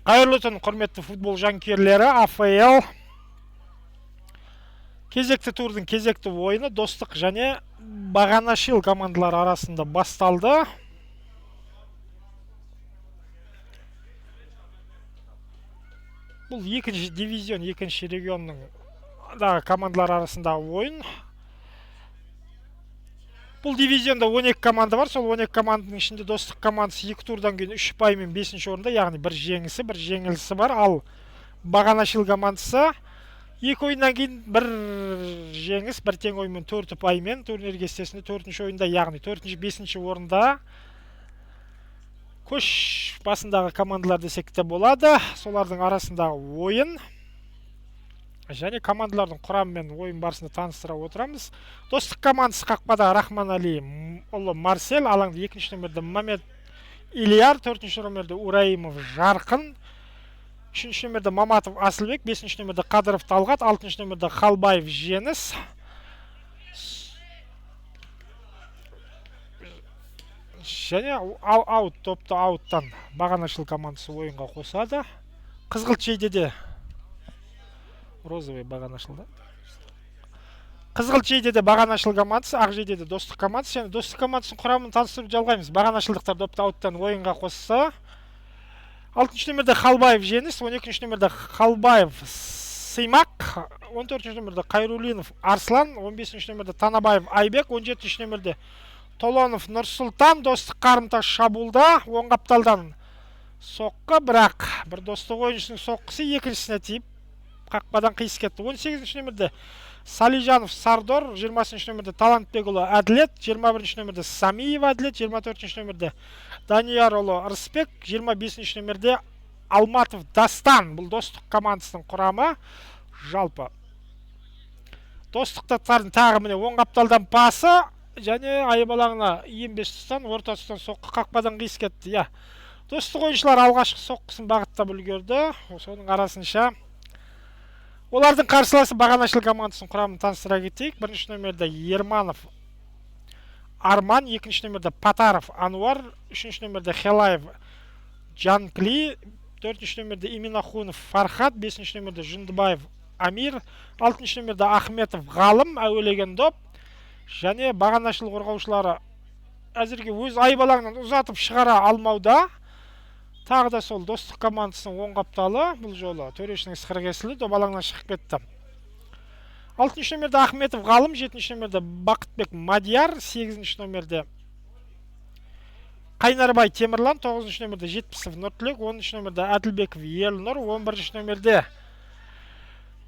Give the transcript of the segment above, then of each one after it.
Қайырлы түн, құрметті футбол жанкүйерлері. АФЛ кезекті турдың кезекті ойыны Достық және Бағанашыл командалары арасында басталды. Бұл екінші дивизион, екінші регионның командалар арасындағы ойын. Бұл дивизионда 12 команда бар. Сол 12 команданың ішінде Достық командасы 2 турдан кейін 3 ұпаймен 5-ші орында, яғни бір жеңісі, бір жеңілісі бар. Ал Бағанашыл командасы 2 ойыннан кейін бір жеңіс, бір тең ойынмен 4 ұпаймен турнир кестесінде 4-ші ойында, яғни 4-ші, 5-ші орында көш басындағы командалар десек те болады. Солардың арасындағы ойын және командалардың құрамымен ойын барысында таныстыра отырамыз. Достық командасы қақпада Рахманали ұлы Марсель, алаңда 2-ші номерде Мамед Ильяр, 4-ші номерде Ураимов Жарқын, 3-ші номерде Маматов Асылбек, 5-ші номерде Қадыров Талғат, 6-ші номерде Халбаев Жеңіс. Және топты ауттан Бағанашыл командасы ойынға қосады. Қызғылт жейдеде розовый Бағанашылда. Қызғылт жейдеде Бағанашыл командасы, ақ жейдеде Достық командасы. Және Достық командасының құрамын таныстырып жалғаймыз. Бағанашылдықтар допты ауттан ойынға қосса. 6-ші номерде Халбаев Жеңіс, 12-ші номерде Халбаев Сыймақ, 14-ші номерде Қайрулинов Арслан, 15-ші номерде Танабаев Айбек, 17-ші номерде Толонов Нұрсұлтан. Достық қарымта шабуылда, оң қапталдан соққы, бірақ бір Достық ойыншының соққысы екіншісіне тиіп қақпадан қиыс кетті. 18-ші номерде Салижанов Сардор, 20-ші номерде Талантбекұлы Әділет, 21-ші номерде Самиев Әділет, 24-ші номерде Даниярұлы Ырысбек, 25-ші номерде Алматов Дастан. Бұл Достық командасының құрамы. Жалпы Достықтардың тағы міне оң қапталдан пасы және айбалағына ембеш тұстан, орта тұстан соққы, қақпадан қиыс кетті. Достық ойыншылар алғашқы соққысын бағыттап үлгерді. Соның арасынша олардың қарсыласы Бағанашыл командасының құрамын таныстыра кетейік. 1-ші номерде Ерманов Арман, 2-ші номерде Патаров Ануар, 3-ші номерде Хелаев Жанкли, 4-ші номерде Иминахунов Фархат, 5-ші номерде Жындыбаев Амир, 6-ші номерде Ахметов Ғалым әуелеген доп. Және Бағанашыл қорғаушылары әзірге өз айбалаңынан ұзатып шығара алмауда. Тағы да сол Достық командасының оң қапталы, бұл жолы төрешінің ысқыры доп алаңнан шығып кетті. 6-ші номерде Ахметов Ғалым, 7-ші номерде Бақытбек Мадияр, 8-ші номерде Қайнарбай Темірлан, 9-ші номерде Жетпісов Нұртілек, 10-ші номерде Әділбеков Елнұр, 11-ші номерде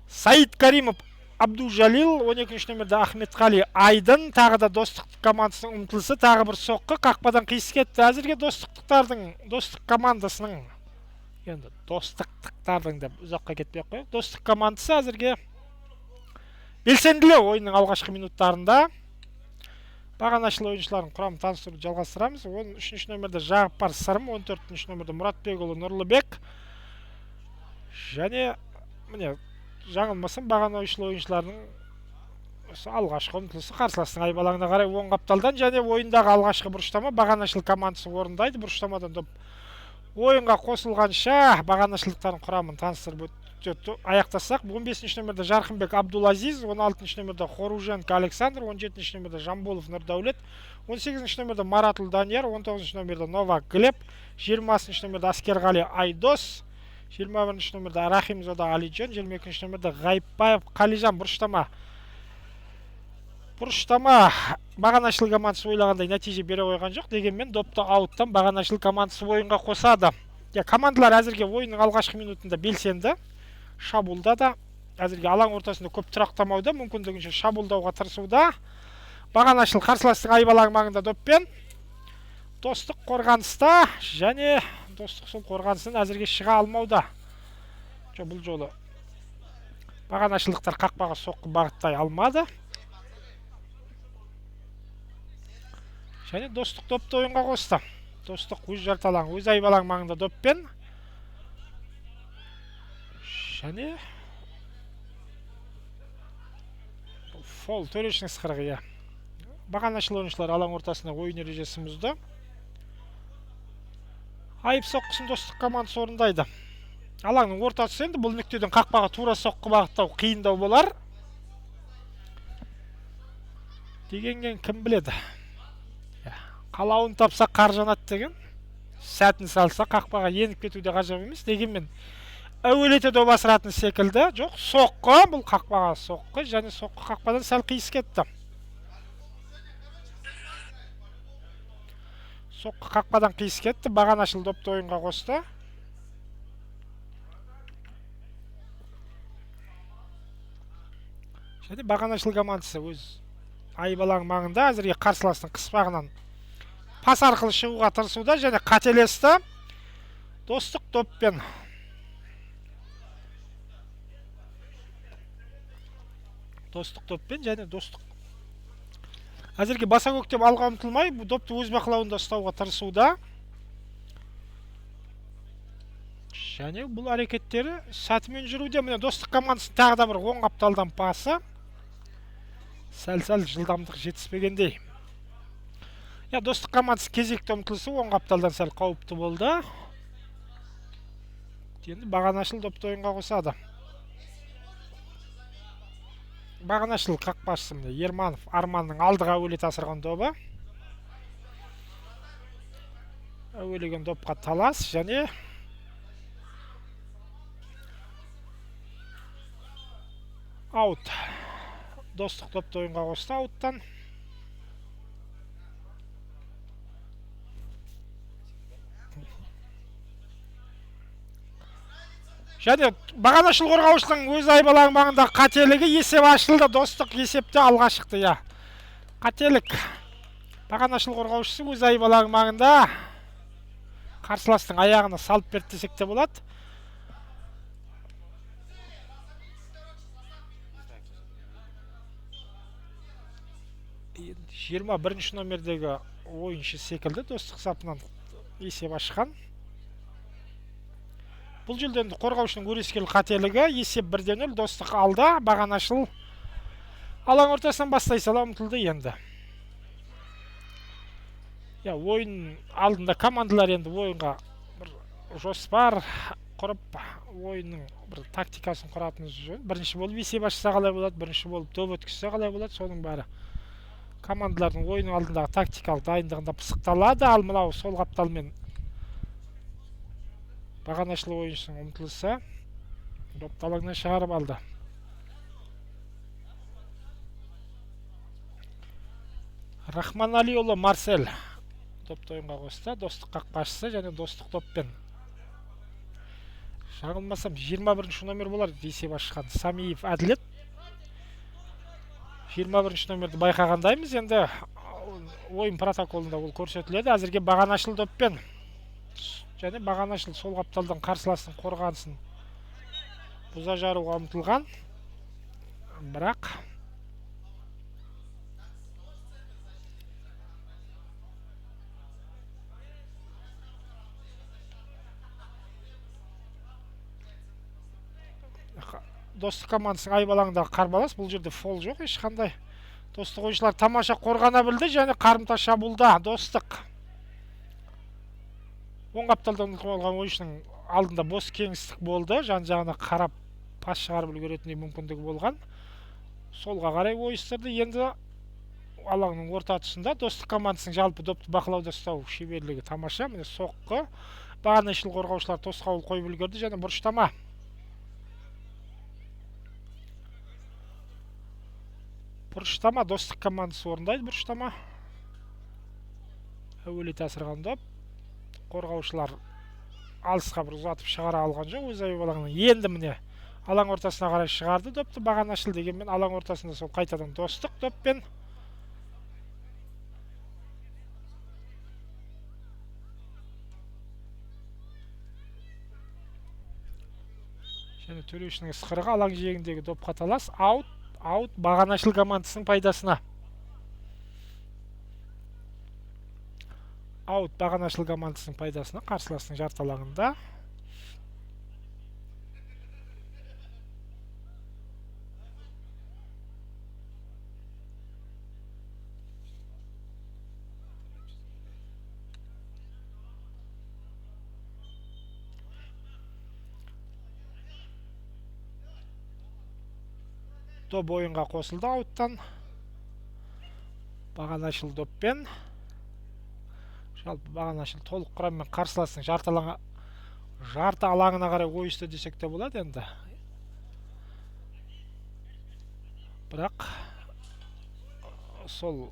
Саид Каримов Абдужалил, 12-ші номерде Ахметқали Айдын. Тағы да Достық командасының ұмтылысы, тағы бір соққы, қақпадан қиыс кетті. Әзірге Достық командасының, енді Достықтардың деп ұзаққа кетпей қой. Достық командасы әзірге белсенділеу ойынның алғашқы минуттарында. Бағанашыл ойыншылардың құрамын таныстыруды жалғастырамыз. 13-ші номерде Жағыпар Сырым, 14-ші номерде Мұратбекұлы Нұрлыбек. Және міне жаңылмасын Бағанашыл ойыншыларының алғашқы ұмтылысы қарсыластың айбалаңына қарай оң қапталдан және ойындағы алғашқы бұрыштама Бағанашыл командасы орындайды. Бұрыштамадан доп ойынға қосылғанша Бағанашылдықтардың құрамын таныстырып аяқтасақ. 15-ші номерде Жарқынбек Абдулазиз, 16-ші номерде Хоруженко Александр, 17-ші номерде Жамболов Нұрдаулет, 18-ші номерде Маратұл Данияр, 19-ші номерде Новак Глеб, 20-ші номерде Аскерғали Айдос, 21-ші номерде Рахимзода Алиджан, 22-ші номерде Ғайыпбаев Қалижан. Бұрыштама Бағанашыл командасы ойлағандай нәтиже бере қойған жоқ, дегенмен допты ауттан Бағанашыл командасы ойынға қосады. Командалар әзірге ойынның алғашқы минутында белсенді. Шабуылда да әзірге алаң ортасында көп тұрақтамауда, мүмкіндігінше шабуылдауға тырысуда. Бағанашыл қарсыластың айбалаң маңында доппен. Достық қорғаныста және Достық сол қорғаныстан әзірге шыға алмауда. Бұл жолы Бағанашылдықтар қақпаға соққы бағыттай алмады. Және Достық допты ойынға қосты. Достық өз жарталаң, өз айбалаң маңында доппен. Және фол төрешінің ысқырығы. Бағанашыл ойыншылар алаң ортасында ойын ережесін бұзды. Айып соққысын Достық командасы орындайды. Алаңның ортасы енді бұл нүктеден қақпаға тура соққы бағыттау қиындау болар. Дегенген кім біледі. Қалауын тапса қар жанады деген. Сәтін салса қақпаға еніп кетуде ғажап емес. Дегенмен әуелете доп асыратын секілді. Жоқ, соққы, бұл қақпаға соққы, және соққы қақпадан сәл қиыс кетті. Соққы қақпадан қиыс кетті. Бағанашыл допты ойынға қосты. Және Бағанашыл командасы өз айбалаң маңында әзірге қарсыластың қыспағынан пас арқылы шығуға тырысуда, және қателесті. Достық доппен және достық әзірге баса көктеп алға ұмтылмай, бұл допты өз бақылауында ұстауға тырысуда. Және бұл әрекеттері сәтімен жүруде. Міне достық командасы тағы да бір оң қапталдан пасы. Сәл-сәл жылдамдық жетіспегендей. Достық командасы кезекті ұмтылысы оң қапталдан сәл қауіпті болды. Енді Бағанашыл допты ойынға қосады. Бағанашыл қақпашысы Ерманов Арманның алдыға әуелете асырған добы. Әуелеген допқа талас, және аут. Достық допты ойынға қосты ауттан. Және Бағанашыл қорғаушының өз айбалаң маңында қателігі, есеп ашылды. Достық есепте алға шықты. Қателік. Бағанашыл қорғаушысы өз айбалаң маңында қарсыластың аяғына салып берді десек те болады. Жиырма бірінші номердегі ойыншы секілді достық сапынан есеп ашқан. Бұл жүлдені қорғаушының өрескел қателігі, есеп 1-0, достық алда. Бағанашыл алаң ортасынан бастай сала ұмтылды енді. Ойын алдында командалар енді ойынға бір жоспар құрып, ойынның бір тактикасын құратыны жөн. Бірінші болып есеп ашса қалай болады, бірінші болып доп өткізсе қалай болады, соның бәрі командалардың ойын алдындағы тактикалық дайындығында пысықталады. Ал мынау сол қапталмен Бағанашыл ойыншының ұмтылысы допты алаңнан шығарып алды. Рахманалиұлы Марсель допты ойынға қосты. Достық қақпашысы, және достық доппен жаңылмасам 21-ші номер болар есеп ашқан Самиев Әділет. 21-ші номерді байқағандаймыз. Енді ойын протоколында ол көрсетіледі. Әзірге Бағанашыл доппен және Бағанашыл сол қапталдан қарсыластың қорғанысын бұза жаруға ұмтылған. Бірақ достық командасының айбалаңдағы қарбалас. Бұл жерде фол жоқ, ешқандай. Достық ойыншылар тамаша қорғана білді, және қарымта шабуылда достық оң қапталдан ұтып алған ойыншының алдында бос кеңістік болды. Жан-жағына қарап пас шығарып үлгеретіндей мүмкіндігі болған. Солға қарай ойыстырды. Енді алаңның орта тұсында достық командасының жалпы допты бақылауда ұстау шеберлігі тамаша. Міне соққы. Бағанашыл қорғаушылар тосқауыл қойып үлгерді, және бұрыштама. Бұрыштама достық командасы орындайды. Бұрыштама әуелете асырған доп. Қорғаушылар алысқа бір ұзатып шығара алған жоқ. Өз айбалаңынан енді міне алаң ортасына қарай шығарды допты. Бағанашыл дегенмен алаң ортасында сол қайтадан достық доппен. Және төрешінің ысқырығы алаң жиегіндегі допқа талас. Аут Бағанашыл командасының пайдасына. Аут Бағанашыл командасының пайдасына қарсыластың жарты алаңында. доп ойынға қосылды ауттан. Бағанашыл доппен. Жалпы Бағанашыл толық құраммен қарсыластың жарты алаңына қарай ойысты десек те болады енді. Бірақ сол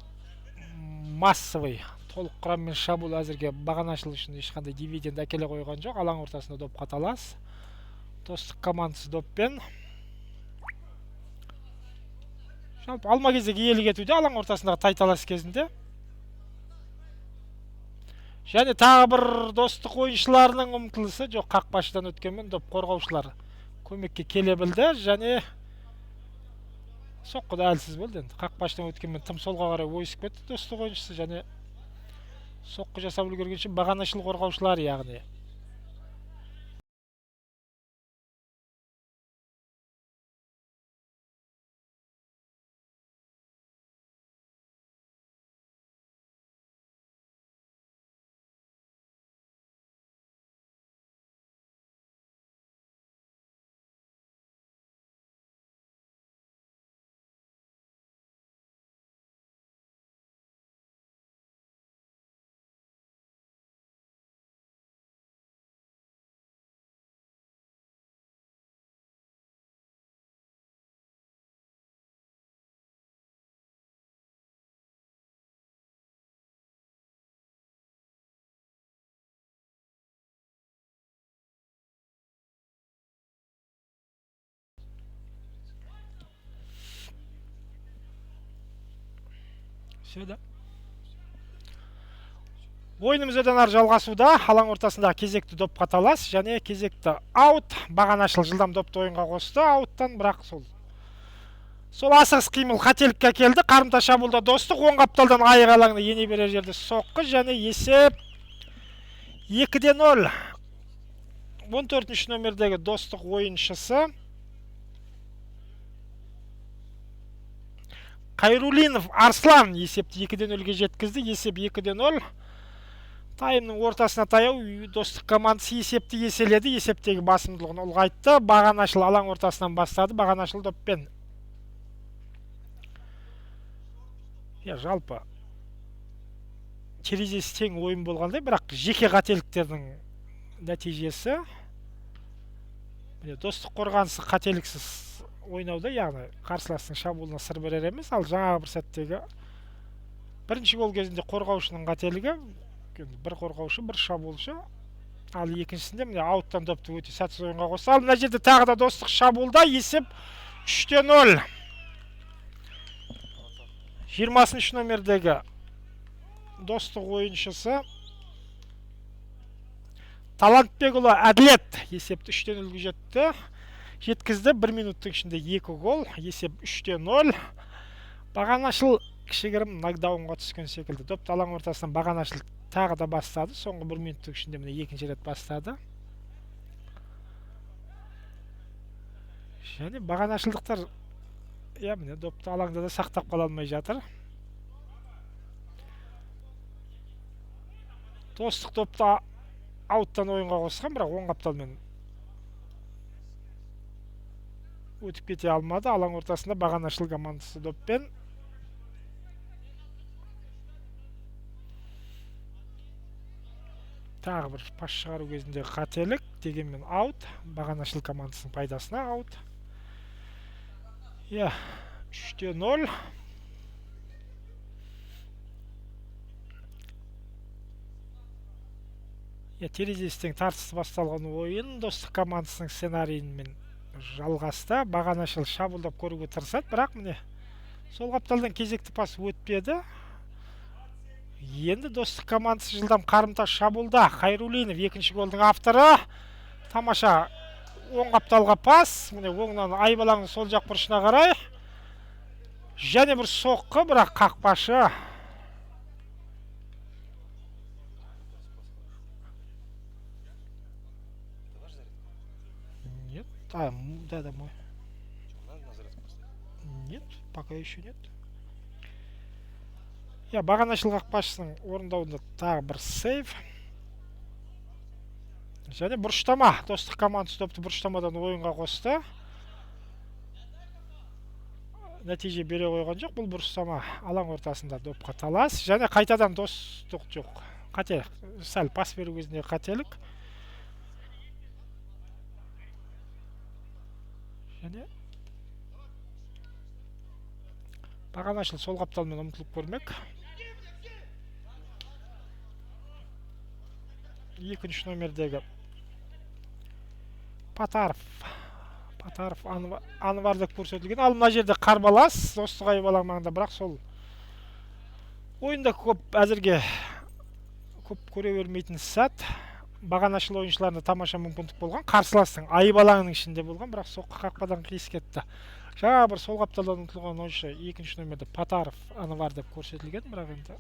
массовый толық құраммен шабуыл әзірге Бағанашыл үшін ешқандай дивиденд әкеле қойған жоқ. Алаң ортасында доп қаталас. Достық командасы доппен. Жалпы алма кезек иелік етуде алаң ортасындағы тайталас кезінде. Және тағы бір достық ойыншыларының ұмтылысы жоқ, қақпашыдан өткенмен доп қорғаушылар көмекке келе білді. Және соққыда әлсіз болды енді. Қақпашыдан өткенмен тым солға қарай ойысып кетті достық ойыншысы, және соққы жасап үлгергенше Бағанашыл қорғаушылар, яғни сөйді. Ойынымыз одан ары жалғасуда. Алаң ортасында кезекті доп қаталас, және кезекті аут. Бағанашыл жылдам допты ойынға қосты ауттан, бірақ сол асығыс қимыл қателікке келді. Қарымта шабуылда достық, оң қапталдан аяқ алаңына ене берер жерде соққы, және есеп 2-0. 14-ші номердегі достық ойыншысы Қайрулинов Арслан есепті 2-0-ге жеткізді. Есеп 2-0. Тайымның ортасына таяу достық командасы есепті еселеді. Есептегі басымдылығын ұлғайтты. Бағанашыл алаң ортасынан бастады. Бағанашыл доппен. Жалпы терезесі тең ойын болғандай, бірақ жеке қателіктердің нәтижесі достық қорғанысы қателіксіз ойнауда, яғни қарсыластың шабуылына сыр берер емес. Ал жаңағы бір сәттегі бірінші гол кезінде қорғаушының қателігі, бір қорғаушы, бір шабуылшы. Ал екіншісінде ауттан допты өте сәтсіз ойынға қосты. Ал мына жерде тағы да достық шабуылда есеп 3-0. 20-ші номердегі достық ойыншысы Талантбекұлы Әділет есепті 3-0-ге жеткізді. 1 минуттың ішінде 2 гол. Есеп 3-0. Бағанашыл кішігірім нокдаунға түскен секілді. Допты алаң ортасынан Бағанашыл тағы да бастады. Соңғы 1 минуттың ішінде екінші рет бастады. Және Бағанашылдықтар допты алаңда да сақтап қала алмай жатыр. Достық допты ауттан ойынға қосқан, бірақ оң қапталмен өтіп кете алмады. Алаң ортасында Бағанашыл командасы доппен. Тағы бір пас шығару кезінде қателік, дегенмен аут. Бағанашыл командасының пайдасына аут. 3-0. Терезесінің тартысы басталған ойын достық командасының сценарийімен жалғасты. Бағанашыл шабуылдап көруге тырысады, бірақ сол қапталдан кезекті пас өтпеді. Енді достық командасы жылдам қарымта шабуылда. Қайрулинов екінші голдың авторы. Тамаша оң қапталға пас. Оңнан Айбалаңның сол жақ бұрышына қарай. Және бір соққы, бірақ қақпашы. Нет, да, домой. Нет, пока еще нет. Бағанашыл қақпашысының орындауында тағы бір сейв. Және бұрыштама. Достық командасы допты бұрыштамадан ойынға қосты. нәтиже бере қойған жоқ. Бұл бұрыстама алаң ортасында допқа талас. Және қайтадан достық жоқ. Қате, сәл пас беру кезінде қателік. Және Бағанашыл сол қапталмен ұмтылып көрмек. Екінші номердегі Патаров Анвар деп көрсетілген. Ал мына жерде қарбалас достық айбалаң маңында, бірақ сол ойында көп әзірге көп көре бермейтін сәт. Бағанашыл ойыншыларында тамаша мүмкіндік болған. Қарсыластың айбалаңның ішінде болған, бірақ соққы қақпадан қиыс кетті. Жаңа бір сол қапталдан ұмтылған ойыншы екінші номерде Патаров Анвар деп көрсетілген, бірақ енді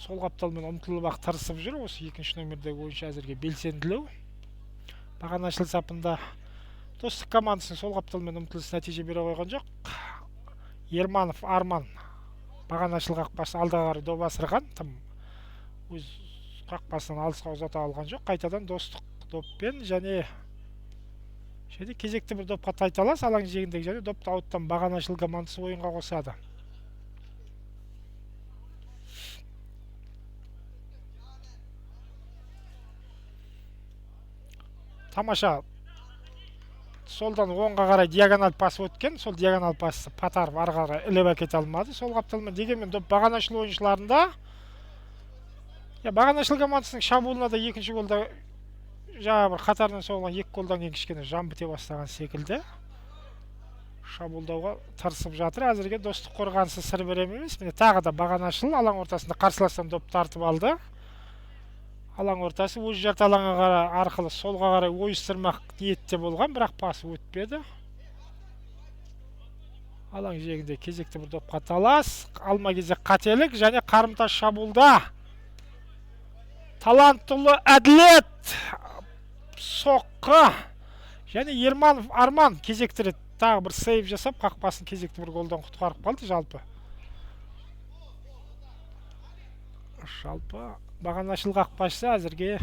сол қапталмен ұмтылып-ақ тырысып жүр. Осы екінші номердегі ойыншы әзірге белсенділеу. Бағанашыл сапында достық командасының сол қапталмен ұмтылысы нәтиже бере қойған жоқ. Ерманов Арман Бағанашыл қақпасы алдыға қарай доп асырған, тым өз қақпасынан алысқа ұзата алған жоқ. Қайтадан достық доппен және кезекті бір допқа тайталас алаң жиегіндегі және допты ауттан Бағанашыл командасы ойынға қосады. Тамаша солдан оңға қарай диагонал пас өткен. Сол диагонал пасты Патаров ары қарай іліп әкете алмады. Сол қапталмен дегенмен доп Бағанашыл ойыншыларында. Бағанашыл командасының шабуылына да екінші голда жаңа бір қатарынан соғылған екі голдан кейін кішкене жан біте бастаған секілді. Шабуылдауға тырысып жатыр. Әзірге достық қорғанысы сыр берем емес. Міне тағы да Бағанашыл алаң ортасында қарсыластан доп тартып алды. Алаң ортасы өз жарты алаңға арқылы солға қарай ойыстырмақ ниетте болған, бірақ пасы өтпеді. Алаң жиегінде кезекті бір допқа талас, алма кезек қателік және қарымтас шабуылда таланттылы Әділет соққы және Ерманов Арман кезекті рет тағы бір сейв жасап, қақпасын кезекті бір голдан құтқарып қалды. Жалпы Бағанашыл қақпашысы әзірге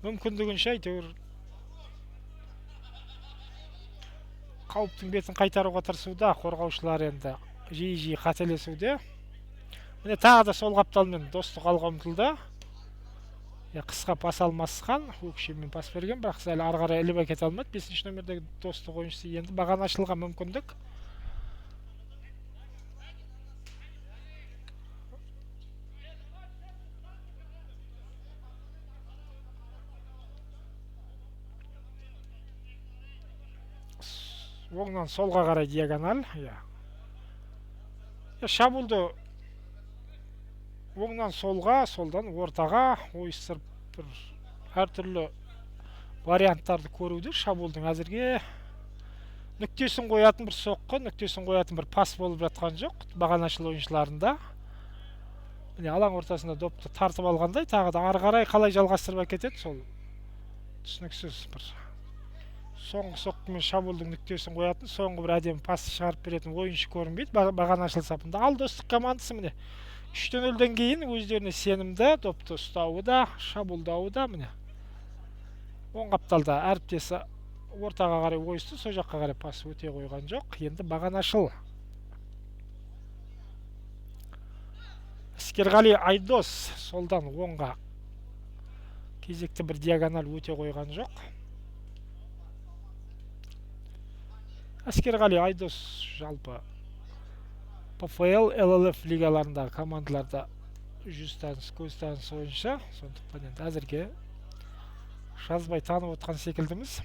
мүмкіндігінше әйтеуір қауіптің бетін қайтаруға тырысуда. Қорғаушылар енді жиі қателесуде. Міне тағы да сол қапталмен достық алға ұмтылды. Қысқа пас алмасқан, өкшемен пас берген, бірақ сәл ары қарай іліп әкете алмады. 5-ші номердегі достық ойыншысы енді Бағанашылға мүмкіндік. Оңнан солға қарай диагонал. Шабуылды оңнан солға, солдан ортаға ойыстырып әртүрлі варианттарды көруді. Шабуылдың әзірге нүктесін қоятын бір соққы, нүктесін қоятын бір пас болып жатқан жоқ Бағанашыл ойыншыларында. Міне алаң ортасында допты тартып алғандай, тағы да ары қарай қалай жалғастырып әкетеді, сол түсініксіз бір соңғы соққымен шабуылдың нүктесін қоятын, соңғы бір әдемі пасты шығарып беретін ойыншы көрінбейді Бағанашыл сапында. Ал достық командасы міне 3-0-ден кейін өздеріне сенімді, допты ұстауы да, шабуылдауы да. Міне оң қапталда әріптесі ортаға қарай ойысты, сол жаққа қарай пас өте қойған жоқ. Енді Бағанашыл Әскерғали Айдос солдан оңға кезекті бір диагонал өте қойған жоқ. Әскерғали Айдос жалпы ПФЛ, ЛЛФ лигаларындағы командаларда жүз таныс, көз таныс ойыншы. Сондықтан енді әзірге жазбай танып отқан секілдіміз.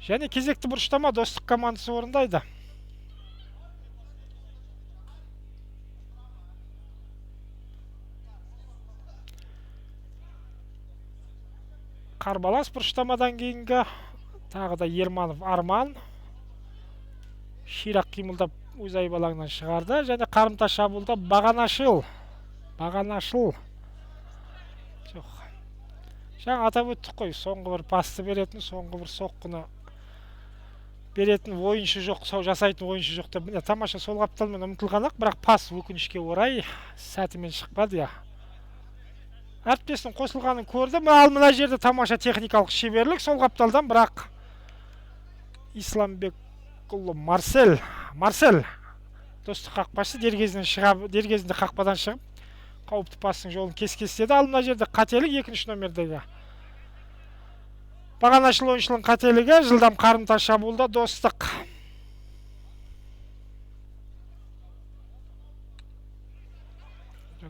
Және кезекті бұрыштама достық командасы орындайды. Қарбалас бұрыштамадан кейінгі тағы да Ерманов Арман ширақ қимылдап өз айбалаңнан шығарды. Және қарымтас шабуылда Бағанашыл. Жоқ. Жаңа атап өттік қой, соңғы бір пасты беретін, соңғы бір соққыны беретін ойыншы жоқ, жасайтын ойыншы жоқ деп. Міне тамаша сол қапталмен ұмтылған ақ, бірақ пас өкінішке орай сәтімен шықпады. әріптестің қосылғанын көрдім. Ал мына жерде тамаша техникалық шеберлік сол қапталдан, бірақ Исламбекұлы Марсель достық қақпашы дер кезінде қақпадан шығып қауіпті пастың жолын кескестеді. Ал мына жерде қателік екінші номердегі бағанашыл ойыншының қателігі. Жылдам қарымта шабуылда достық.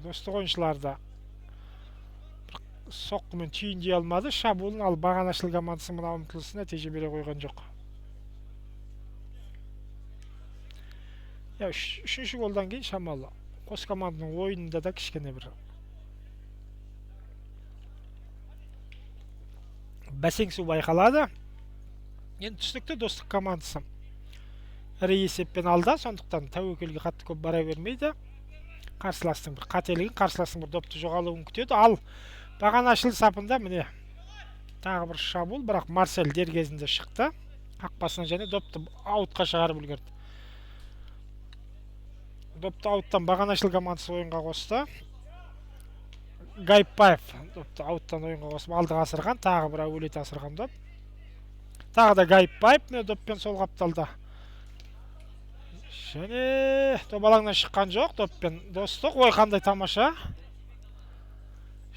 Достық ойыншыларда соққымен түйіндей алмады шабуылын, ал бағанашыл командасы мына ұмтылысын нәтиже бере қойған жоқ. Үшінші голдан кейін шамалы қос команданың ойынында да кішкене бір бәсеңсу байқалады. Енді түсінікті, достық командасы ірі есеппен алда, сондықтан тәуекелге қатты көп бара бермейді. Қарсыластың бір қателігін, қарсыластың бір допты жоғалуын күтеді. Ал бағанашыл сапында міне тағы бір шабуыл, бірақ Марсель дер кезінде шықты қақпасынан және допты аутқа шығарып үлгерді. Допты ауттан бағанашыл командасы ойынға қосты. Гайыпбаев допты ауттан ойынға қосып алдыға асырған, тағы бір әуелет асырған доп. Тағы да Гайыпбаев міне доппен сол қапталда. Және доп алаңнан шыққан жоқ, доппен достық. Ой, қандай тамаша.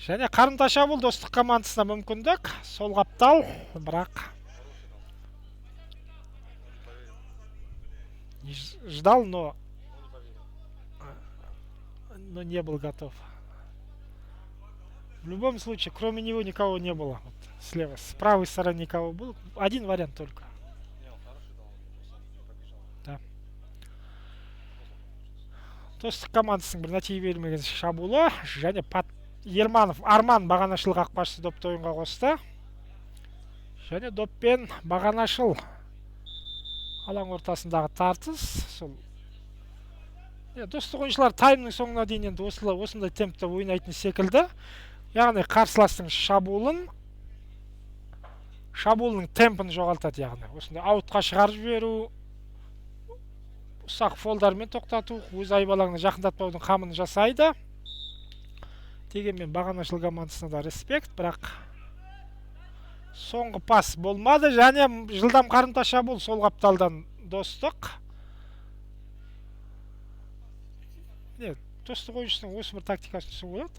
Және қарымта шабуыл достық командасына мүмкіндік. Сол қаптал, бірақ ждал, но не был готов. В любом случае, кроме него никого не было. Вот, слева, с правой стороны никого было. Один вариант только. Да. Достық командасының бір нәтиже бермеген шабуылы. Және Арман бағанашыл қақпашысы допты ойынға қосты. Және доппен бағанашыл алаң ортасындағы тартыс. Сол достық ойыншылар таймның соңына дейін енді осындай темпте ойнайтын секілді. Яғни қарсыластың шабуылының темпін жоғалтады, яғни осындай аутқа шығарып жіберу, ұсақ фолдармен тоқтату, өз айбалаңына жақындатпаудың қамын жасайды. Дегенмен бағанашыл командасына да респект, бірақ соңғы пас болмады. Және жылдам қарымта шабуыл сол қапталдан достық. Достық ойыншысының осы бір тактикасын түсініп болады.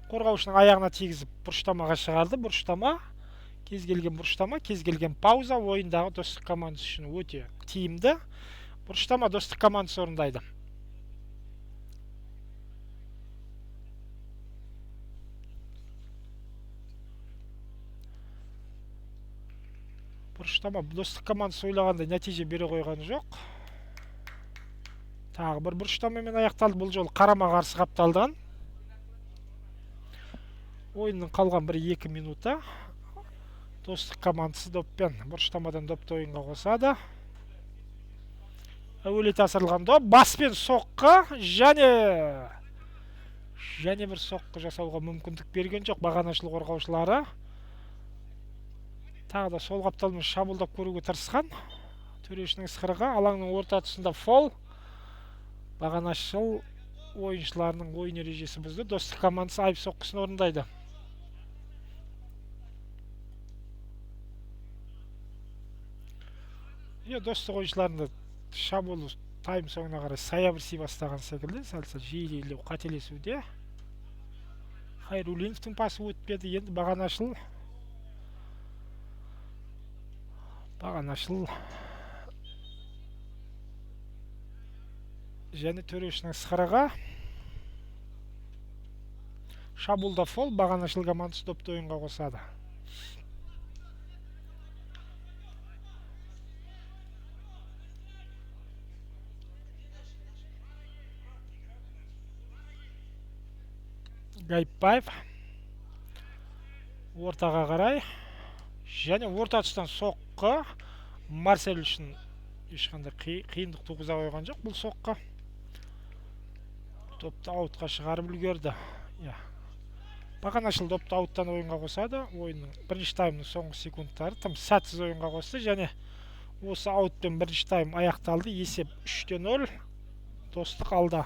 Қорғаушының аяғына тигізіп бұрыштамаға шығарды. Бұрыштама, кез келген пауза ойындағы достық командасы үшін өте тиімді. Бұрыштама достық командасы орындайды. Бұрыштама достық командасы ойлағандай нәтиже бере қойған жоқ. Тағы бір бұрыштамамен аяқталды. Бұл жолы қарама қарсы қапталдан. Ойынның қалған 1-2 минута. Достық командасы доппен бұрыштамадан допты ойынға қосады. Әуелет асырылған доп, баспен соққы, және бір соққы жасауға мүмкіндік берген жоқ бағанашыл қорғаушылары. Тағы да сол қапталмен шабуылдап көруге тырысқан. Төрешінің ысқырығы, алаңның орта тұсында фол. Бағанашыл ойыншыларының ойын ережесі бұзды. Достық командасы айып соққысын орындайды. Достық ойыншыларында шабуылы тайм соңына қарай саябырси бастаған секілді, сәл-сәл жиілеу қателесуде. Хайруллиновтың пасы өтпеді. Енді бағанашыл және төрешінің ысқырығы. Шабуылда фол, бағанашыл командасы допты ойынға қосады. Гайыпбаев ортаға қарай, және орта тұстан соққы. Марсель үшін ешқандай қиындық туғыза қойған жоқ бұл соққы. Допты аутқа шығарып үлгерді. Бағанашыл допты ауттан ойынға қосады. Ойынның бірінші таймның соңғы секундтары тым сәтсіз ойынға қосты, және осы аутпен бірінші тайм аяқталды. Есеп 3-0. Достық алда.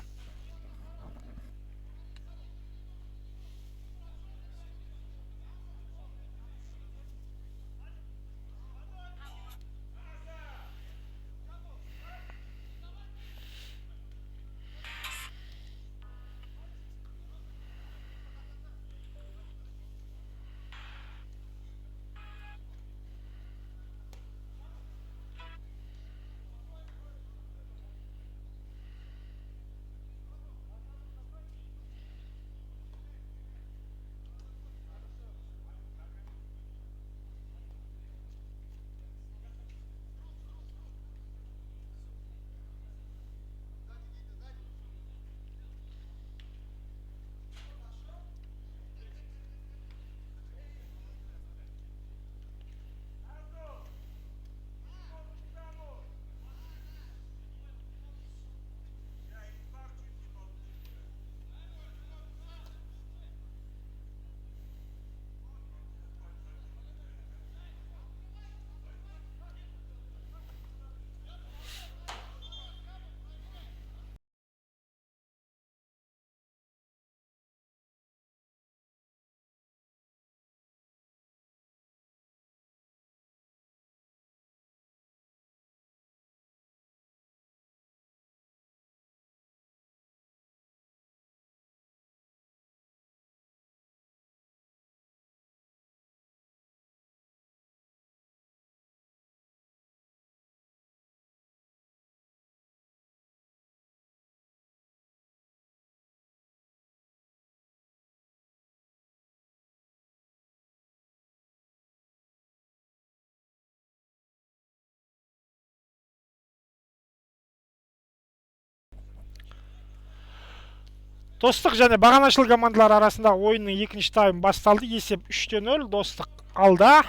Достық және Бағанашыл командалары арасындағы ойынның екінші тайм басталды. Есеп 3-0. Достық алда.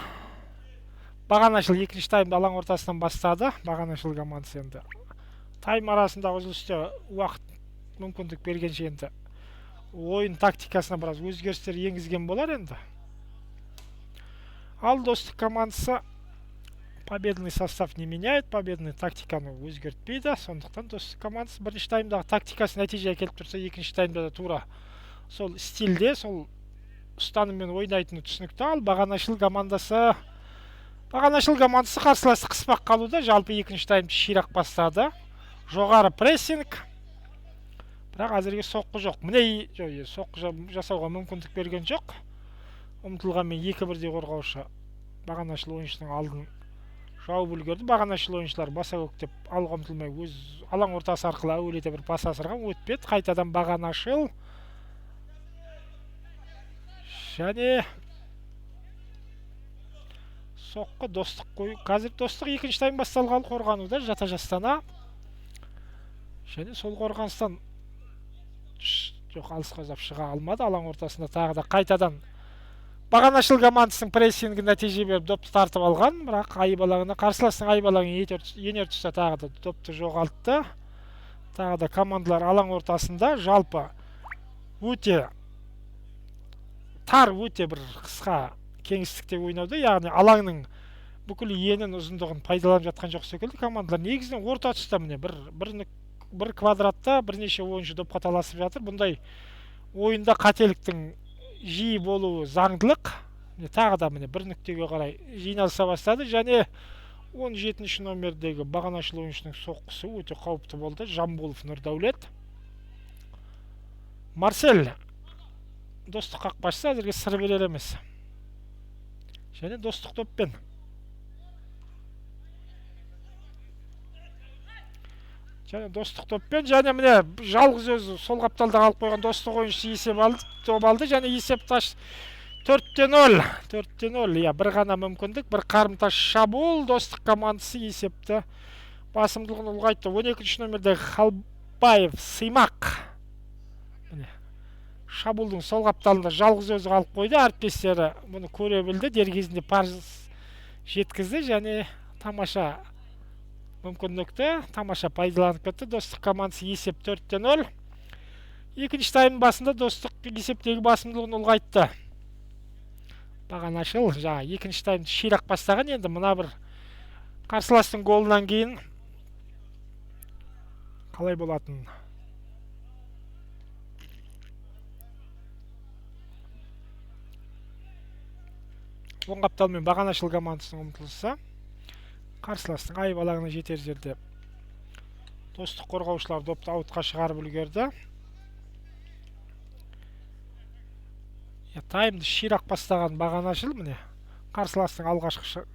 Бағанашыл екінші таймды алаң ортасынан бастады. Бағанашыл командасы енді тайм арасындағы үзілісте уақыт мүмкіндік бергенше енді ойын тактикасына біраз өзгерістер енгізген болар енді. Ал Достық командасы победный состав не меняет, победный тактиканы өзгертпейді. Сондықтан Достық командасы бірінші таймдағы тактикасы нәтиже әкеліп тұрса, екінші таймда да тура сол стильде, сол ұстаныммен ойнайтыны түсінікті. Ал Бағанашыл командасы қарсыласты қыспақ қалуда. Жалпы екінші таймды ширақ бастады. Жоғары прессинг. Бірақ әзірге соққы жоқ. Міне соққы жасауға мүмкіндік берген жоқ. Ұмтылғанмен 2-1 қорғаушы Бағанашыл ойыншының алдын жауып үлгерді. Бағанашыл ойыншылар баса көктеп алға ұмтылмай өз алаң ортасы арқылы әуелете бір пас асырған, өтпеді. Қайтадан Бағанашыл және соққы Достық қой. Қазір Достық екінші тайм басталғалы қорғануда жата жастана. Және сол қорғаныстан жоқ, алысқа ұзап шыға алмады. Алаң ортасында тағы да қайтадан Бағанашыл командасының прессингі нәтиже беріп допты тартып алған. Бірақ айбалағына қарсыластың айбалағын енер тұста тағы да допты жоғалтты. Тағы да командалар алаң ортасында жалпы өте тар, өте бір қысқа кеңістікте ойнауда. Яғни алаңның бүкіл енін ұзындығын пайдаланып жатқан жоқ секілді. Командалар негізінен орта тұста міне бір квадратта бірнеше ойыншы допқа таласып жатыр. Бұндай ойында қателіктің жиі болуы заңдылық. Тағы да міне бір нүктеге қарай жиналыса бастады және 17-ші номердегі Бағанашыл ойыншының соққысы өте қауіпті болды. Жамбулов Нұрдәулет. Марсель Достық қақпашысы әзірге сыр берер емес. Және Достық доппен. Және міне жалғыз өзі сол қапталда қалып қойған Достық ойыншысы есеп алды және есеп таш 4-0. Бір ғана мүмкіндік, бір қарымтас шабуыл. Достық командасы есепті басымдылығын ұлғайтты. 12-ші номердегі Халбаев Сыймақ шабуылдың сол қапталында жалғыз өзі қалып қойды. Әріптестері бұны көре білді, дер кезінде парыз жеткізді және тамаша мүмкіндікті тамаша пайдаланып кетті. Достық командасы есеп 4-0. Екінші таймның басында Достық есептегі басымдылығын ұлғайтты. Бағанашыл екінші таймды ширақ бастаған. Енді мына бір қарсыластың голынан кейін қалай болатын? Оң қапталмен Бағанашыл командасының ұмтылысы қарсыластың айбалағына жетер жерде Достық қорғаушылар допты аутқа шығарып үлгерді. Таймды ширақ бастаған Бағанашыл міне қарсыластың алғашқы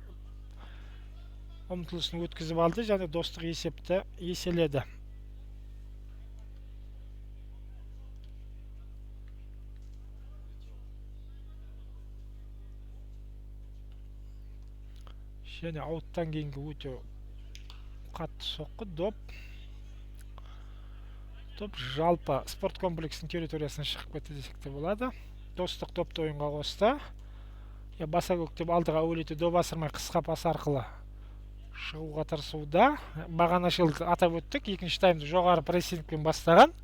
ұмтылысын өткізіп алды және Достық есепті еселеді. Және ауттан кейінгі өте қатты соққы доп жалпы спорт комплексінің территориясына шығып кетті десек те болады. Достық допты ойынға қосты. Баса көктеп алдыға әуелете доп асырмай қысқа пас арқылы шығуға тырысуда. Бағанашылды атап өттік. Екінші таймды жоғары прессингпен бастаған.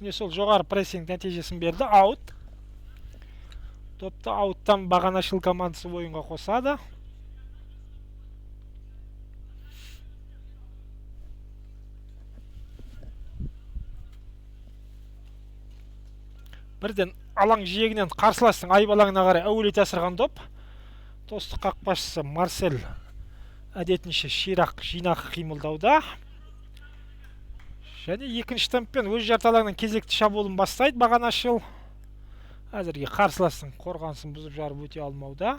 Міне сол жоғары прессинг нәтижесін берді. Аут. Допты ауттан Бағанашыл командасы ойынға қосады. Бірден алаң жиегінен қарсыластың айбалағына қарай әуелете асырған доп. Достық қақпашысы Марсель әдетінше ширақ жинақ қимылдауда. Және екінші темппен өз жарты алаңынан кезекті шабуылын бастайды Бағанашыл. Әзірге қарсыластың қорғанысын бұзып жарып өте алмауда.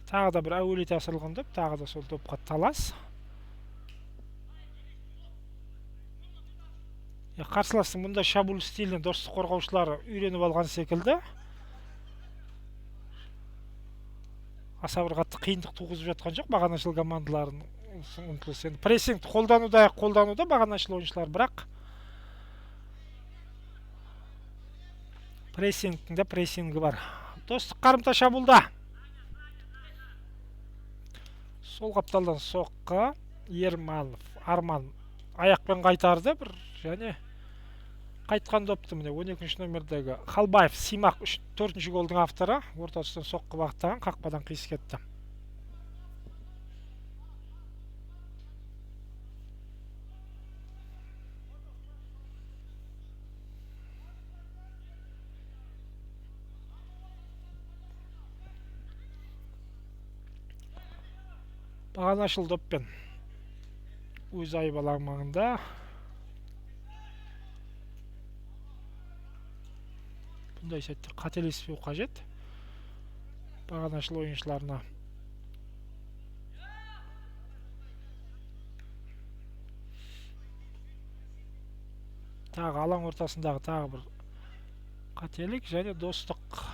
Тағы да бір әуелете асырылған доп, тағы да сол допқа талас. Қарсыластың мұнда шабуыл стилін Достық қорғаушылары үйреніп алған секілді. аса бір қатты қиындық туғызып жатқан жоқ бағанашыл командаларының ұмтылысы. Енді прессингті қолдануда бағанашыл ойыншылар, бірақ прессингтің де прессингі бар. Достық қарымта шабуылда. Сол қапталдан соққы. Ерманов, Арман аяқпен қайтарды бір, және қайтқан допты міне 12-ші номердегі Халбаев Симақ 4-ші голдың авторы, орта тұстан соққы бағыттаған, қақпадан қиыс кетті. Бағанашыл доппен өз айбалаң маңында. Бұндай сәтте қателеспеу қажет бағанашыл ойыншыларына. Тағы алаң ортасындағы тағы бір қателік, және достық.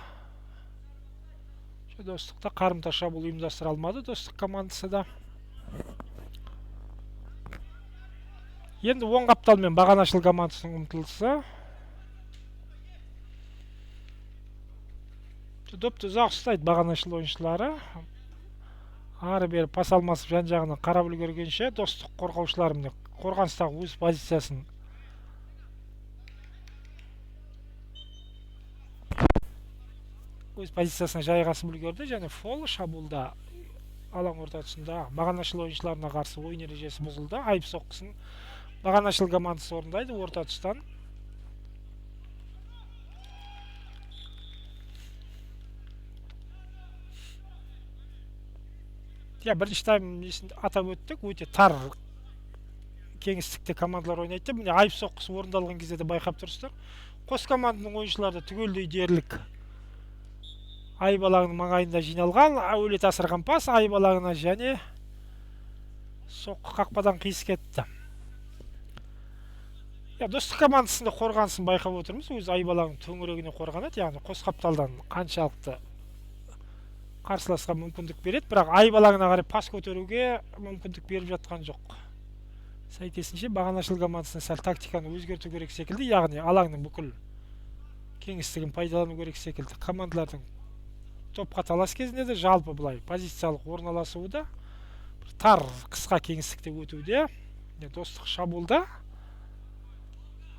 Достықта қарымта шабуыл ұйымдастыра алмады достық командасы да. Енді оң қапталмен бағанашыл командасының ұмтылысы. Допты ұзақ ұстайды бағанашыл ойыншылары. Ары бері пас алмасып жан-жағынан қарап үлгергенше достық қорғаушылары міне қорғаныстағы өз позициясын жайғасып үлгерді, және фол шабуылда алаң орта тұсында бағанашыл ойыншыларына қарсы ойын ережесі бұзылды. Айып соққысын бағанашыл командасы орындайды орта тұстан. Бірінші тайм атап өттік, өте тар кеңістікте командалар ойнайды. Міне айып соққысы орындалған кезде де байқап тұрсыздар. Қос команданың ойыншылары да түгелдей дерлік айып алаңының маңайында жиналған. Әуелет асырған пас айып алаңына, және соққы қақпадан қиыс кетті. Достық командасында қорғанысын байқап отырмыз. Өз айып алаңының төңірегіне қорғанады, яғни қос қапталдан қаншалықты қарсыласқа мүмкіндік береді, бірақ айып алаңына қарай пас көтеруге мүмкіндік беріп жатқан жоқ. Сәйкесінше бағанашыл командасына сәл тактиканы өзгерту керек секілді, яғни алаңның бүкіл кеңістігін пайдалану керек секілді. Командалардың топқа талас кезінде де жалпы бұлай позициялық орналасуы да тар қысқа кеңістікте өтуде. Достық шабуылда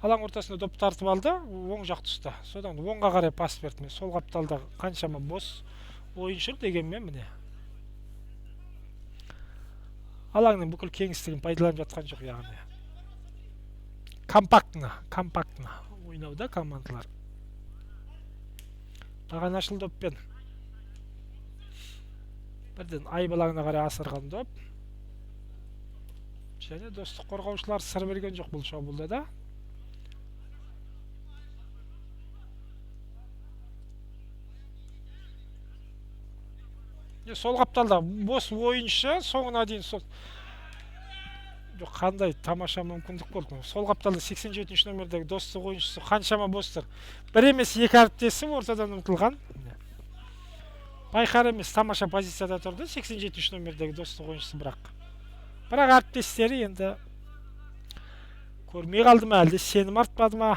алаң ортасында доп тартып алды, оң жақ тұста. Содан оңға қарай пас берді. Сол қапталда қаншама бос ойыншы дегенмен міне алаңның бүкіл кеңістігін пайдаланып жатқан жоқ, яғни компактны ойнауда командалар. Бағанашыл доппен бірден айып алаңына қарай асырған доп, және достық қорғаушылар сыр берген жоқ бұл шабуылда да. Сол қапталда бос ойыншы соңына дейін қандай тамаша мүмкіндік болды. Сол қапталда 87-ші номердегі достық ойыншысы қаншама бостыр. Бір емес екі әріптесі ортадан ұмтылған. Байқар емес тамаша позицияда тұрды 87-ші номердегі достық ойыншысы, бірақ әріптестері енді көрмей қалды ма, әлде сенім артпады ма?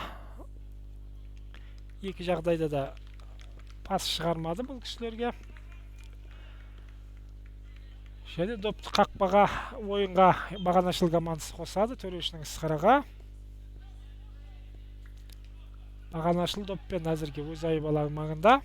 Екі жағдайда да пас шығармады бұл кісілерге. Және допты қақпаға ойынға бағанашыл командасы қосады төрешінің ысқырығы. Бағанашыл доппен әзірге өз айып алаң маңында.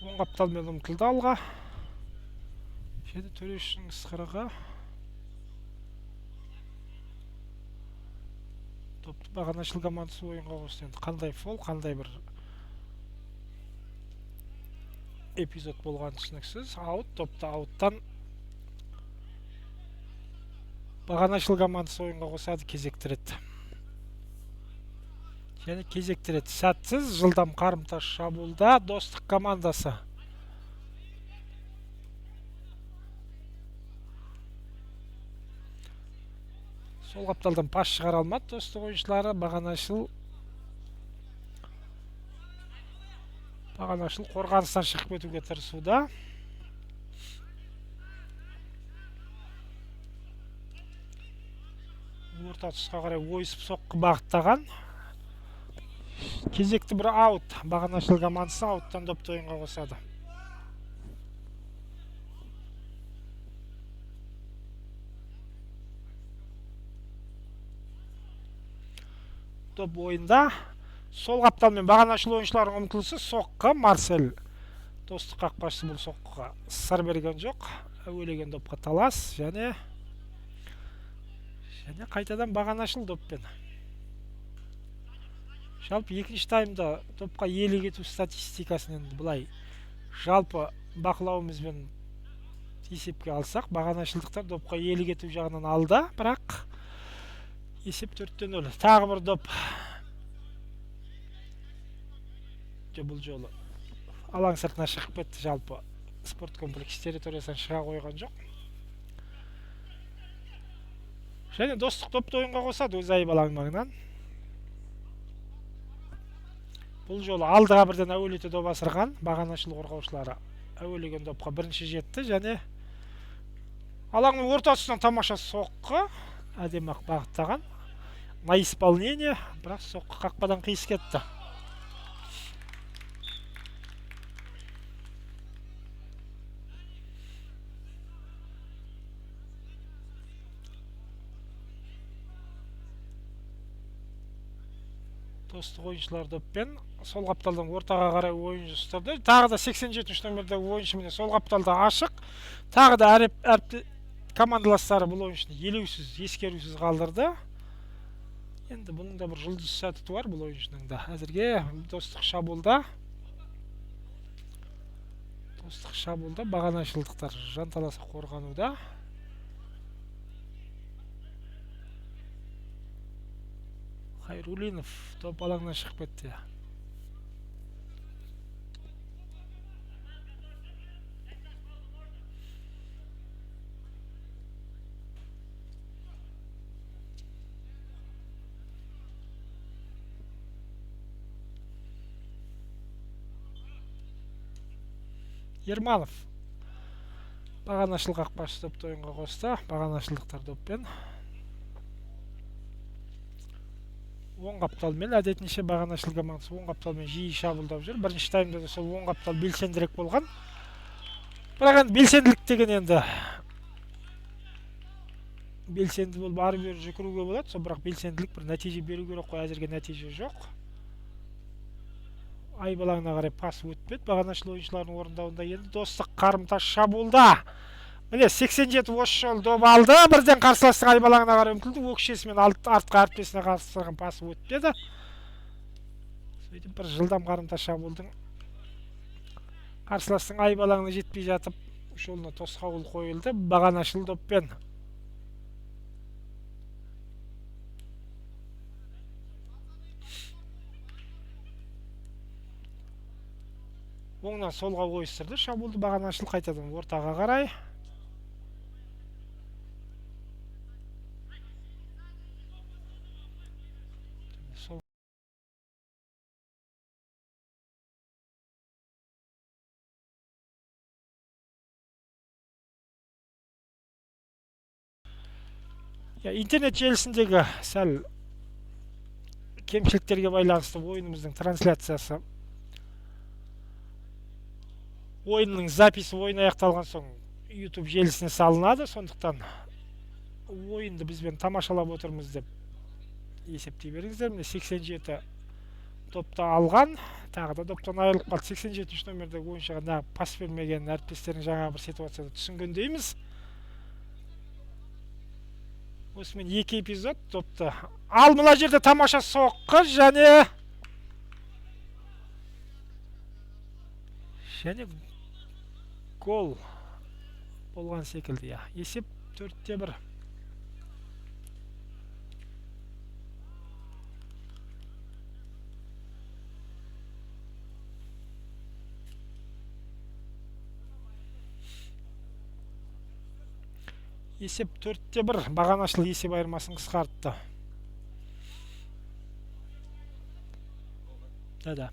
Оң қапталмен ұмтылды алға. Және төрешінің ысқырығы. Допты бағанашыл командасы ойынға қосты. Енді қандай фол, қандай бір эпизод болған түсініксіз. Аут, допты ауттан бағанашыл командасы ойынға қосады, кезектіреді. Және кезектіреді. Сәтсіз жылдам қарымта шабуылда достық командасы Сол қапталдан пас шығара алмады достық ойыншылары. Бағанашыл қорғаныстан шығып кетуге тырысуда. Орта тұсқа қарай ойысып соққы бағыттаған. Кезекті бір аут. Бағанашыл командасы ауттан допты ойынға қосады. Доп ойында. Сол қапталмен бағанашыл ойыншылардың ұмтылысы соққы. Марсель достық қақпашысы бұл соққыға сыр берген жоқ. Әуелеген допқа талас және қайтадан бағанашыл доппен. Жалпы екінші таймда допқа иелік ету статистикасын енді былай жалпы бақылауымызбен есепке алсақ, бағанашылдықтар допқа иелік ету жағынан алды, бірақ есеп 4-0. Тағы бір доп. Бұл жолы алаң сыртына шығып кетті, жалпы спорт комплекс территориясынан шыға қойған жоқ. Және достық допты ойынға қосады өз айып алаң маңынан. Бұл жолы алдыға бірден әуелете доп асырған. Бағанашыл қорғаушылары әуелеген допқа бірінші жетті және алаңның ортасынан тамаша соққы. Әдемі бағыттаған. На исполнение, бірақ соққы қақпадан қиыс кетті. Достық ойыншылар доппен сол қапталдан ортаға қарай ойын ұстады. Тағы да 87 номердегі ойыншы міне сол қапталда ашық. Тағы да командаластары бұл ойыншыны елеусіз, ескерусіз қалдырды. Енді бұның да бір жұлдыз сәті бар бұл ойыншының да. Әзірге достық шабуылда бағанашылдықтар жанталаса қорғануда. Хайрулинов топ алаңнан шығып кетті. Ерманов бағанашыл қақпашы допты ойынға қосты. Бағанашылдықтар доппен. Оң қапталмен әдетінше бағанашыл командасы оң қапталмен жиі шабуылдап жүр. Бірінші таймда да сол оң қаптал белсендірек болған. Бірақ енді белсенділік деген енді белсенді болып ары бері жүгіруге болады. Сол бірақ белсенділік бір нәтиже беру керек қой, әзірге нәтиже жоқ. Айып алаңына қарай пас өтпеді. Бағанашыл ойыншылардың орындауында енді достық қарымта шабуылда. Міне 87 осы жол доп алды. Бірден қарсыластың айып алаңына қарай ұмтылды. Өкшесімен артқа әріптесіне қарсыластырған пасы өтпеді. Сөйтіп бір жылдам қарымта шабуылдың қарсыластың айып алаңына жетпей жатып жолына тосқауыл қойылды. Бағанашыл доппен. Оңнан солға ойыстырды. Шабуылды бағанашыл қайтадан ортаға қарай. Интернет желісіндегі сәл кемшіліктерге байланысты ойынымыздың трансляциясы, ойынның записі ойын аяқталған соң YouTube желісіне салынады. Сондықтан ойынды бізбен тамашалап отырмыз деп есептей беріңіздер. Міне 87 допты алған, тағы да доптан айырылып қалды. 87 номердегі ойыншыға пас бермеген әріптестердің жаңа бір ситуацияда түсінгендейміз. Осымен 2 эпизод допты. Ал мына жерде тамаша соққы және гол болған секілді. Есеп 4-1. Есеп 4-1. Бағанашыл есеп айырмасын қысқартты. Да.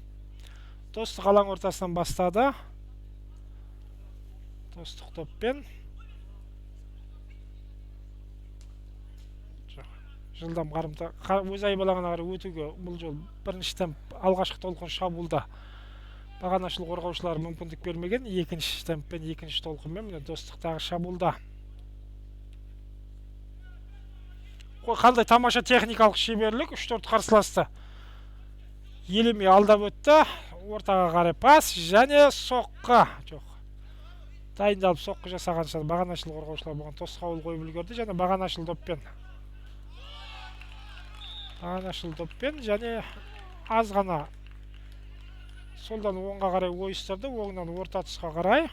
Достық алаң ортасынан бастады. Достық доппен. Жылдам қарымта өз айбалағына қарай өтуге бұл жол біріншіден алғашқы толқын шабуылда бағанашыл қорғаушылар мүмкіндік бермеген. Екінші темппен, екінші толқынмен міне достықтағы шабуылда. Қандай тамаша техникалық шеберлік, 3-4 қарсыласты елемей алдап өтті. Ортаға қарай пас және соққы. Жоқ. Дайындалып соққы жасағанша бағанашыл қорғаушылар бұған тосқауыл қойып үлгерді және бағанашыл доппен. Бағанашыл доппен және аз ғана солдан оңға қарай ойыстырды, оңнан орта тұсқа қарай.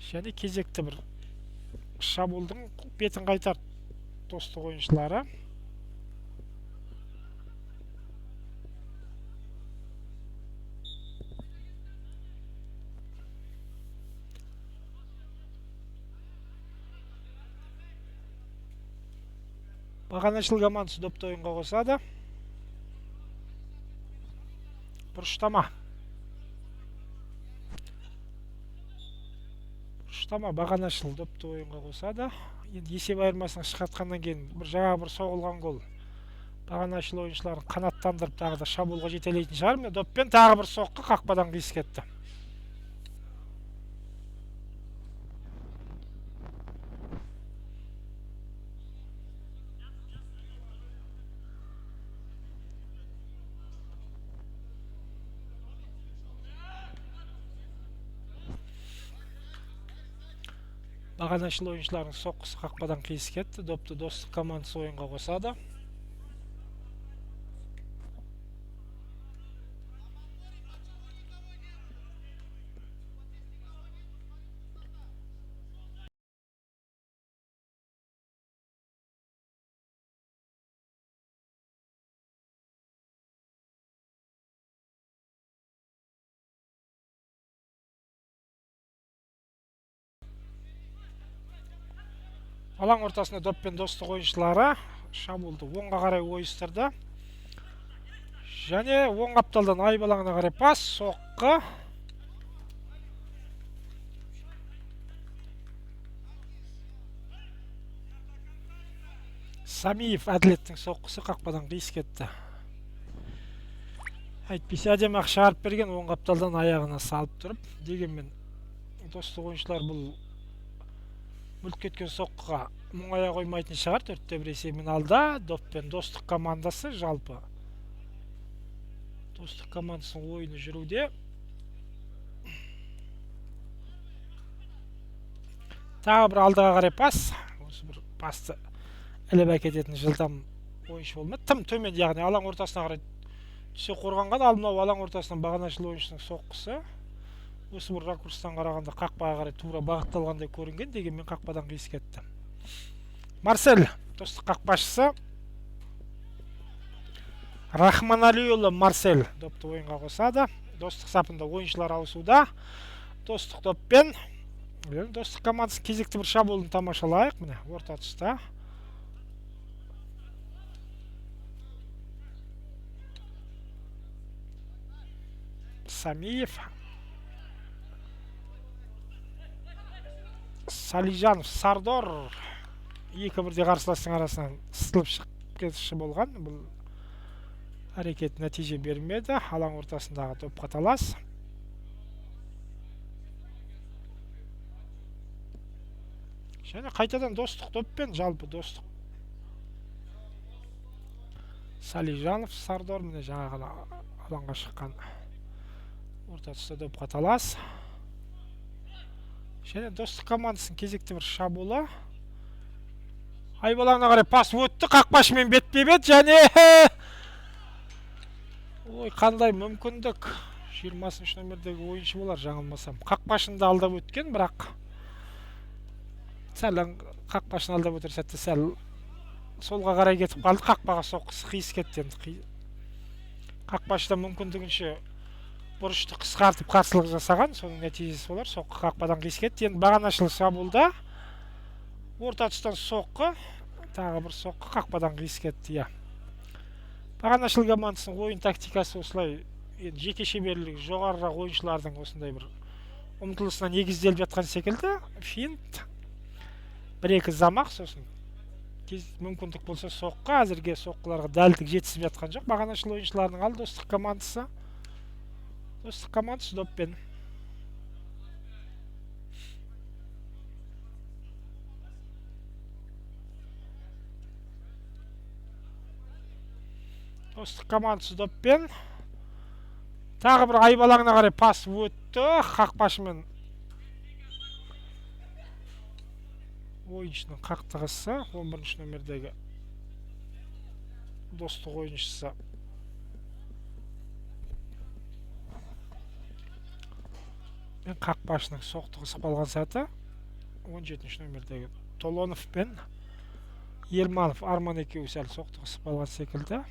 Және кезекті бір шабуылдың бетін қайтар достық ойыншылары. Бағанашыл командасы допты ойынға қосады. Бұрыштама. Бағанашыл допты ойынға қосады. Енді есеп айырмасын шығартқаннан кейін жаңа бір соғылған гол. Бағанашыл ойыншыларын қанаттандырып тағы да шабуылға жетелейтін шығар. Міне доппен тағы бір соққы қақпадан қиыс кетті. Бағанашыл ойыншылардың соққысы қақпадан қиыс кетті. Допты достық командасы ойынға қосады. Алаң ортасында доппен достық ойыншылары шабуылды оңға қарай ойыстырды. Және оң қапталдан айбалаңына қарай пас, соққы. Самиев әділеттің соққысы қақпадан қиыс кетті. Әйтпесе әдемі ақ шығарып берген оң қапталдан аяғына салып тұрып. Дегенмен достық ойыншылар бұл мүлт кеткен соққыға мұңая қоймайтын шығар. 4-1 есебімен алда. Доппен достық командасы жалпы. Достық командасының ойыны жүруде. Тағы бір алдыға қарай пас. Осы бір пасты іліп әкететін жылдам ойыншы болмады. Тым төмен, яғни алаң ортасына қарай түсе қорғанған. Ал мынау алаң ортасынан бағанашыл ойыншының соққысы. Осы бір ракурстан қарағанда қақпаға қарай тура бағытталғандай көрінген, дегенмен қақпадан қиыс кетті. Марсель, достық қақпашысы. Рахманалиұлы Марсель допты ойынға қосады. Достық сапында ойыншылар ауысуда. Достық доппен. Достық командасы кезекті бір шабуылын тамашалайық. Міне, орта тұста. Самиев. Салижанов, Сардор 2-1-де қарсыластың арасынан сытылып шығып кетіші болған. Бұл әрекет нәтиже бермеді. Алаң ортасындағы допқа талас. Және қайтадан достық доппен, жалпы достық. Салижанов, Сардор міне жаңа ғана алаңға шыққан. Орта тұста допқа талас. Және достық командасының кезекті бір шабуылы. Айбалаңына қарай пас өтті, қақпашымен бетпе-бет және ой, қандай мүмкіндік. 20 номердегі ойыншы болар, жаңылмасам. Қақпашында алдап өткен, бірақ сәл қақпашын алдап өтер сәтте сәл солға қарай кетіп қалды. Қақпаға соққысы қиыс кетті. Қақпашыда мүмкіндігінше бұрышты қысқартып қарсылық жасаған, соның нәтижесі болар. Соққы қақпадан қиыс кетті. Енді бағанашыл шабуылда Орта тұстан соққы. Тағы бір соққы қақпадан қиыс кетті, иә. Бағанашыл командасының ойын тактикасы осылай, енді жеке шеберлігі жоғарырақ ойыншылардың осындай бір ұмтылысына негізделіп жатқан секілді. Финт, бір-екі замақ, сосын мүмкіндік болса соққы. Әзірге соққыларға дәлдік жетісіп жатқан жоқ бағанашыл ойыншыларының. Ал достық командасы доппен. Достық командасы доппен. Тағы бір айбалаңына қарай пас өтті. Қақпашымен ойыншының қақтығысы. 11-ші номердегі достық ойыншысы. Мен қақпашының соқтығысып алған сәті. 17-ші номердегі Толонов пен Ерманов Арман екеуі сәл соқтығысып алған секілді.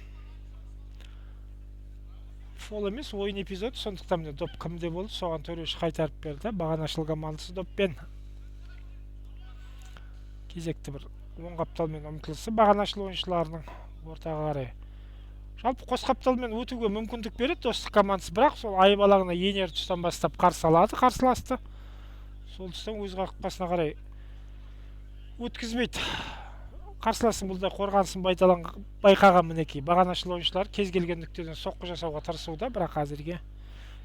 Фол емес, ойын эпизод, сондықтан міне доп кімде болды, соған төреші қайтарып берді. Бағанашыл командасы доппен. Кезекті бір оң қапталмен ұмтылысы бағанашыл ойыншыларының ортаға қарай. Жалпы қос қапталмен өтуге мүмкіндік береді достық командасы, бірақ сол айбалағына енер тұстан бастап қарсы алады қарсыласты. Сол тұстан өз қақпасына қарай өткізбейді. Қарсыласын бұлда қорғанысын байқаған мінекей бағанашыл ойыншылар кез келген нүктеден соққы жасауға тырысуда, бірақ әзірге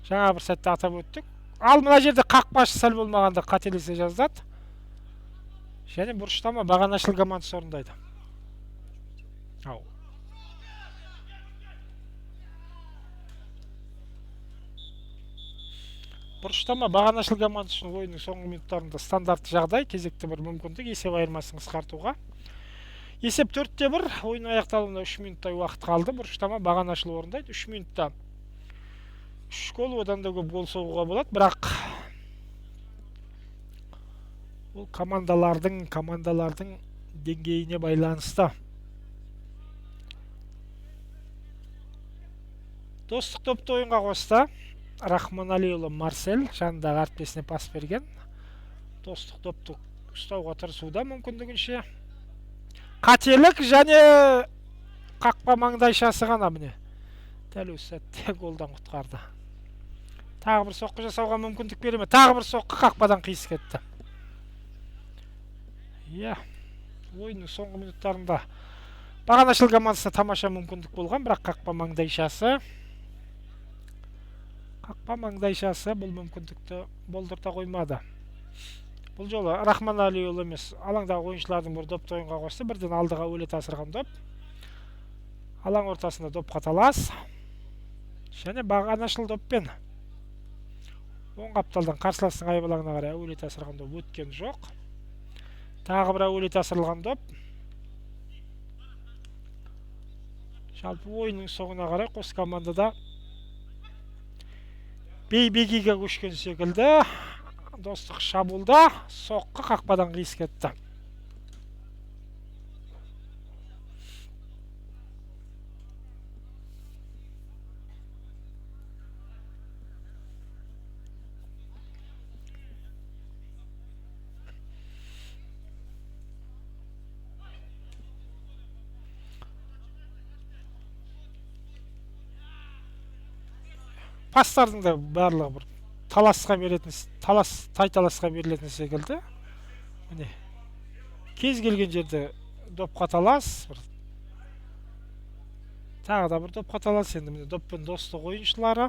жаңа бір сәтте атап өттік. Ал мына жерде қақпашы сәл болмағанда қателесе жаздады. Және бұрыштама бағанашыл командасы орындайды. Ау. Бұрыштама бағанашыл командасы үшін ойынның соңғы минуттарында стандартты жағдай, кезекті бір мүмкіндік есеп айырмасын қысқартуға. Есеп 4-1, ойын аяқталуына 3 минуттай уақыт қалды. Бұрыштама бағанашыл орындайды. 3 минутта 3 гол, одан да көп гол соғуға болады, бірақ ол командалардың деңгейіне байланысты. Достық допты ойынға қосты. Рахманалиұлы Марсель жанындағы әріптесіне пас берген. Достық допты ұстауға тырысуда мүмкіндігінше. Қателік және қақпа маңдайшасы ғана міне. Дәл осы сәтте голдан құтқарды. Тағы бір соққы жасауға мүмкіндік бере ме? Тағы бір соққы қақпадан қиыс кетті. Иә, ойынның соңғы минуттарында бағанашыл командасына тамаша мүмкіндік болған, бірақ қақпа маңдайшасы бұл мүмкіндікті болдырта қоймады. Бұл жолы Рахманалиұлы емес, алаңдағы ойыншылардың бір допты ойынға қосты. Бірден алдыға өлет асырған доп. Алаң ортасында доп қаталас. Және бағанашыл доппен. Оң қапталдан қарсыластың айбалағына қарай өлет асырған доп өткен жоқ. Тағы бір өлет асырылған доп. Жалпы ойынның соңына қарай қос командада бей-бегиге көшкен секілді. Достық шабуылда соққы қақпадан қиыс кетті. Пастардың да барлығы бір тайталасқа берілетін секілді. Міне, кез келген жерде доп қаталас. Тағы да бір доп қаталас. Енді міне доппен достық ойыншылары.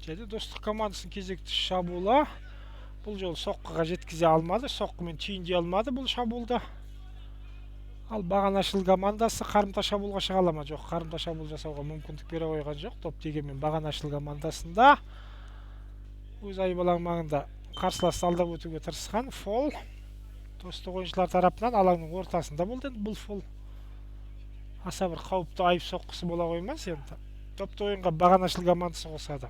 Және достық командасының кезекті шабуылы. Бұл жол соққыға жеткізе алмады, соққымен түйіндей алмады бұл шабуылды. Ал бағанашыл командасы қарымта шабуылға шыға ала ма? Жоқ, қарымта шабуыл жасауға мүмкіндік бере қойған жоқ. Доп дегенмен бағанашыл командасында өз айбалаң маңында қарсыласты алдап өтуге тырысқан. Фол достық ойыншылар тарапынан алаңның ортасында болды. Бұл фол аса бір қауіпті айып соққысы бола қоймас енді. Допты ойынға бағанашыл командасы қосады.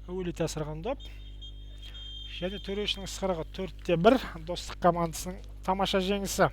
Өлет асырған доп. және төрешінің ысқырығы 4-1 достық командасының тамаша жеңісі.